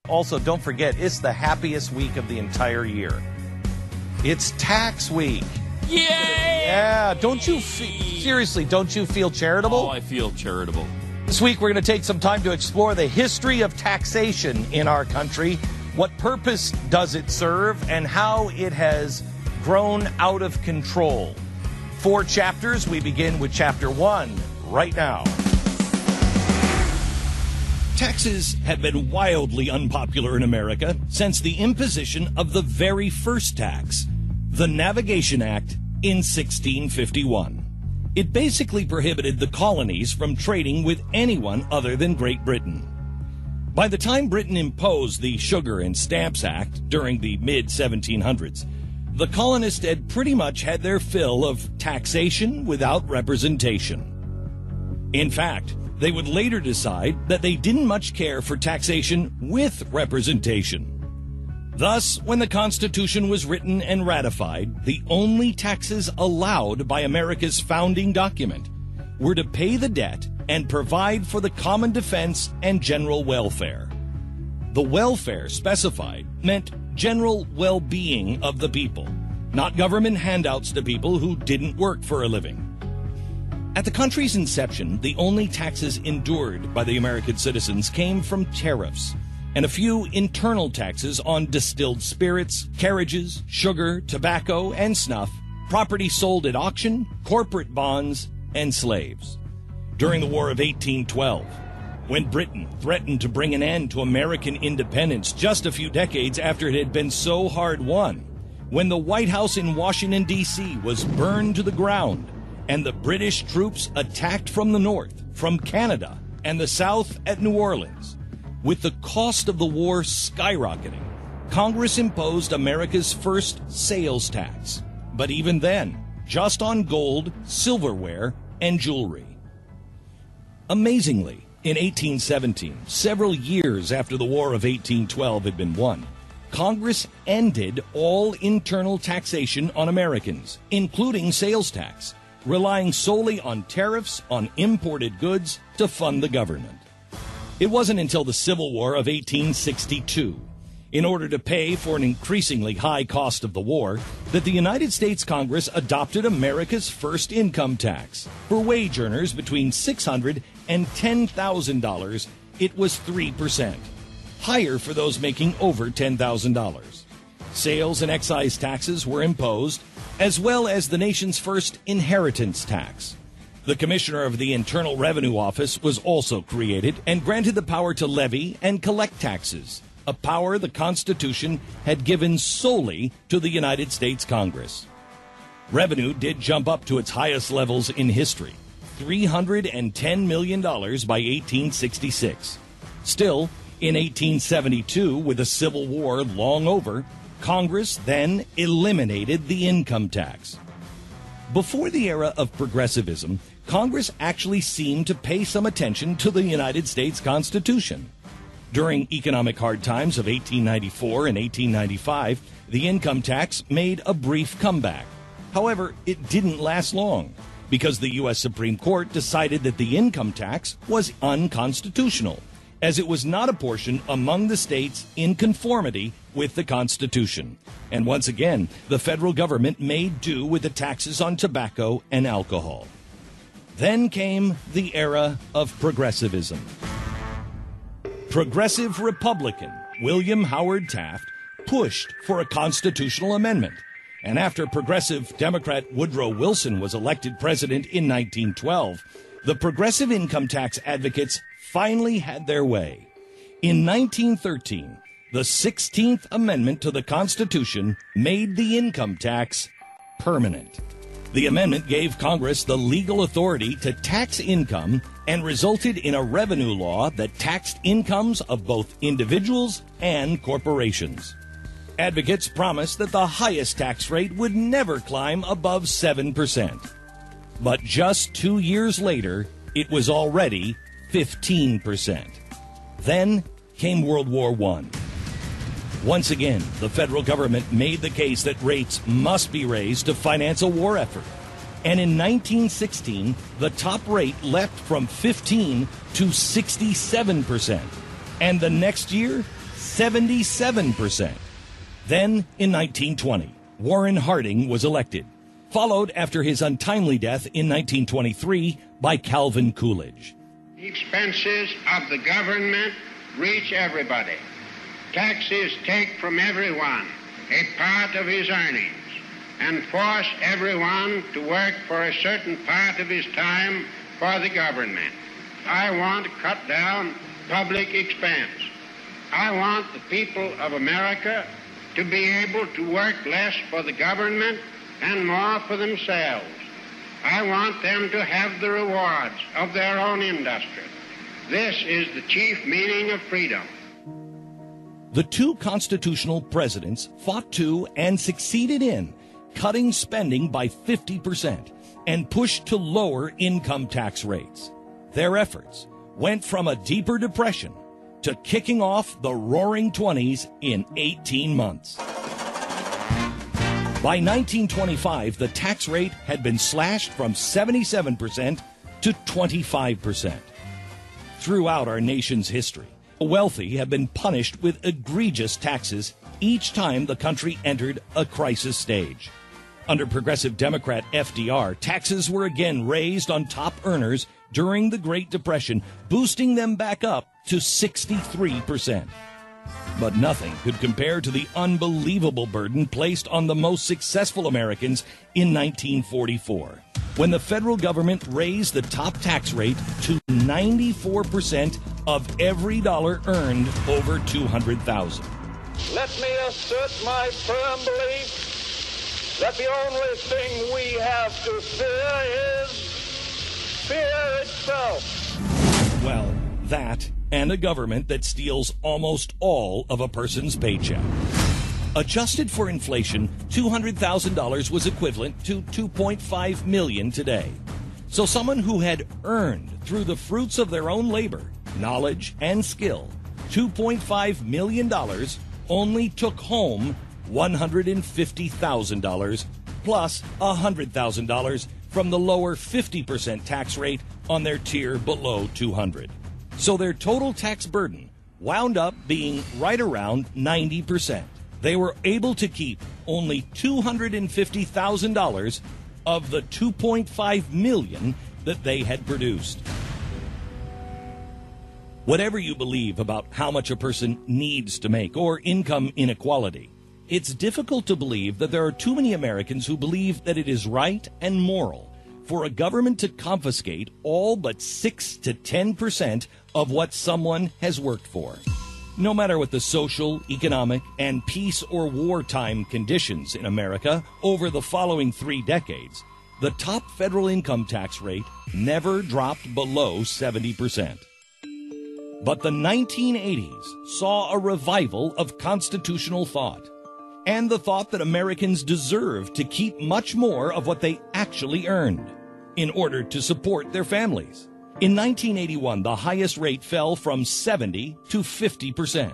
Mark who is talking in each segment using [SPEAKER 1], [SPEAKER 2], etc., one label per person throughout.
[SPEAKER 1] Also, don't forget, it's the happiest week of the entire year. It's tax week.
[SPEAKER 2] Yay!
[SPEAKER 1] Yeah, don't you seriously, don't you feel charitable?
[SPEAKER 2] Oh, I feel charitable.
[SPEAKER 1] This week we're going to take some time to explore the history of taxation in our country. What purpose does it serve and how it has grown out of control? 4 chapters. We begin with chapter 1 right now.
[SPEAKER 3] Taxes have been wildly unpopular in America since the imposition of the very first tax, the Navigation Act in 1651. It basically prohibited the colonies from trading with anyone other than Great Britain. By the time Britain imposed the Sugar and Stamps Act during the mid-1700s, the colonists had pretty much had their fill of taxation without representation. In fact, they would later decide that they didn't much care for taxation with representation. Thus, when the Constitution was written and ratified, the only taxes allowed by America's founding document were to pay the debt and provide for the common defense and general welfare. The welfare specified meant general well-being of the people, not government handouts to people who didn't work for a living. At the country's inception, the only taxes endured by the American citizens came from tariffs and a few internal taxes on distilled spirits, carriages, sugar, tobacco, and snuff, property sold at auction, corporate bonds, and slaves. During the War of 1812, when Britain threatened to bring an end to American independence just a few decades after it had been so hard won, when the White House in Washington, D.C. was burned to the ground, and the British troops attacked from the north, from Canada, and the south at New Orleans. With the cost of the war skyrocketing, Congress imposed America's first sales tax, but even then, just on gold, silverware, and jewelry. Amazingly, in 1817, several years after the War of 1812 had been won, Congress ended all internal taxation on Americans, including sales tax, relying solely on tariffs on imported goods to fund the government. It wasn't until the Civil War of 1862, in order to pay for an increasingly high cost of the war, that the United States Congress adopted America's first income tax. For wage earners between $600 and $10,000, it was 3%, higher for those making over $10,000. Sales and excise taxes were imposed, as well as the nation's first inheritance tax. The Commissioner of the Internal Revenue Office was also created and granted the power to levy and collect taxes, a power the Constitution had given solely to the United States Congress. Revenue did jump up to its highest levels in history, $310 million by 1866. Still, in 1872, with the Civil War long over, Congress then eliminated the income tax. Before the era of progressivism, Congress actually seemed to pay some attention to the United States Constitution. During economic hard times of 1894 and 1895, the income tax made a brief comeback. However, it didn't last long, because the U.S. Supreme Court decided that the income tax was unconstitutional, as it was not apportioned among the states in conformity with the Constitution. And once again, the federal government made do with the taxes on tobacco and alcohol. Then came the era of progressivism. Progressive Republican William Howard Taft pushed for a constitutional amendment. And after progressive Democrat Woodrow Wilson was elected president in 1912, the progressive income tax advocates finally had their way. In 1913, the 16th Amendment to the Constitution made the income tax permanent. The amendment gave Congress the legal authority to tax income and resulted in a revenue law that taxed incomes of both individuals and corporations. Advocates promised that the highest tax rate would never climb above 7%. But just 2 years later, it was already 15%. Then came World War I. Once again, the federal government made the case that rates must be raised to finance a war effort. And in 1916, the top rate leapt from 15 to 67%. And the next year, 77%. Then, in 1920, Warren Harding was elected, followed after his untimely death in 1923 by Calvin Coolidge.
[SPEAKER 2] The expenses of the government reach everybody. Taxes take from everyone a part of his earnings and force everyone to work for a certain part of his time for the government. I want to cut down public expense. I want the people of America to be able to work less for the government and more for themselves. I want them to have the rewards of their own industry. This is the chief meaning of freedom.
[SPEAKER 3] The two constitutional presidents fought to and succeeded in cutting spending by 50% and pushed to lower income tax rates. Their efforts went from a deeper depression to kicking off the roaring 20s in 18 months. By 1925, the tax rate had been slashed from 77% to 25%. Throughout our nation's history, the wealthy have been punished with egregious taxes each time the country entered a crisis stage. Under Progressive Democrat FDR, taxes were again raised on top earners during the Great Depression, boosting them back up to 63%. But nothing could compare to the unbelievable burden placed on the most successful Americans in 1944, when the federal government raised the top tax rate to 94% of every dollar earned over $200,000.
[SPEAKER 4] Let me assert my firm belief that the only thing we have to fear is fear itself.
[SPEAKER 3] Well, that and a government that steals almost all of a person's paycheck. Adjusted for inflation, $200,000 was equivalent to $2.5 million today. So someone who had earned through the fruits of their own labor, knowledge, and skill, $2.5 million only took home $150,000 plus $100,000 from the lower 50% tax rate on their tier below 200. So their total tax burden wound up being right around 90%. They were able to keep only $250,000 of the $2.5 million that they had produced. Whatever you believe about how much a person needs to make or income inequality, it's difficult to believe that there are too many Americans who believe that it is right and moral for a government to confiscate all but 6 to 10% of what someone has worked for. No matter what the social, economic, and peace or wartime conditions in America over the following 3 decades, the top federal income tax rate never dropped below 70%. But the 1980s saw a revival of constitutional thought, and the thought that Americans deserve to keep much more of what they actually earned in order to support their families. In 1981, the highest rate fell from 70 to 50%.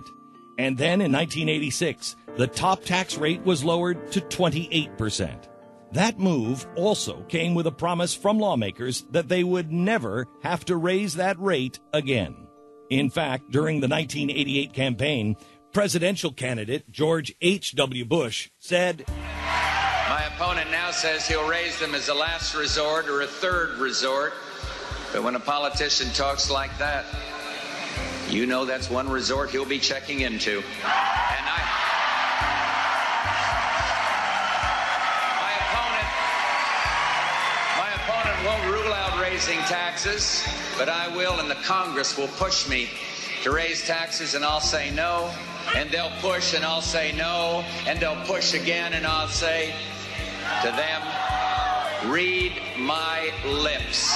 [SPEAKER 3] And then in 1986, the top tax rate was lowered to 28%. That move also came with a promise from lawmakers that they would never have to raise that rate again. In fact, during the 1988 campaign, presidential candidate George H.W. Bush said,
[SPEAKER 5] "My opponent now says he'll raise them as a last resort or a third resort. But when a politician talks like that, you know that's one resort he'll be checking into." And my opponent won't rule out raising taxes, but I will, and the Congress will push me to raise taxes, and I'll say no, and they'll push, and I'll say no, and they'll push again, and I'll say to them, read my lips.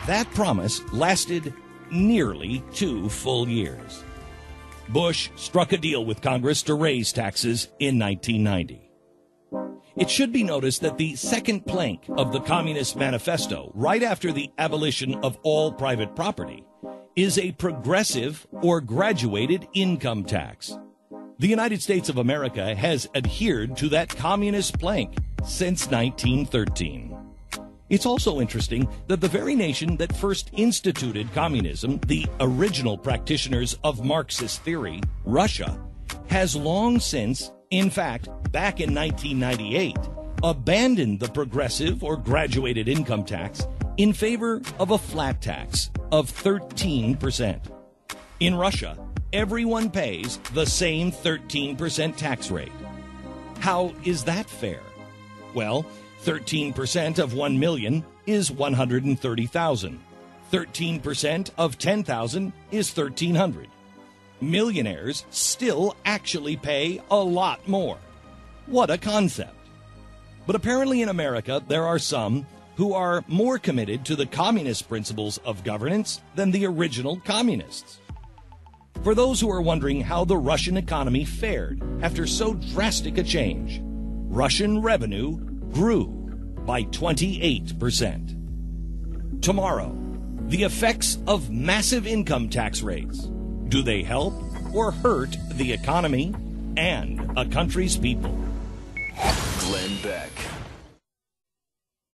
[SPEAKER 3] That promise lasted nearly 2 full years. Bush struck a deal with Congress to raise taxes in 1990. It should be noticed that the second plank of the Communist Manifesto, right after the abolition of all private property, is a progressive or graduated income tax. The United States of America has adhered to that communist plank since 1913. It's also interesting that the very nation that first instituted communism, the original practitioners of Marxist theory, Russia, has long since, in fact, back in 1998, abandoned the progressive or graduated income tax in favor of a flat tax of 13%. In Russia, everyone pays the same 13% tax rate. How is that fair? Well, 13% of 1 million is 130,000. 13% of 10,000 is 1,300. Millionaires still actually pay a lot more. What a concept. But apparently in America, there are some who are more committed to the communist principles of governance than the original communists. For those who are wondering how the Russian economy fared after so drastic a change, Russian revenue grew by 28%. Tomorrow, the effects of massive income tax rates. Do they help or hurt the economy and a country's people?
[SPEAKER 6] Glenn Beck.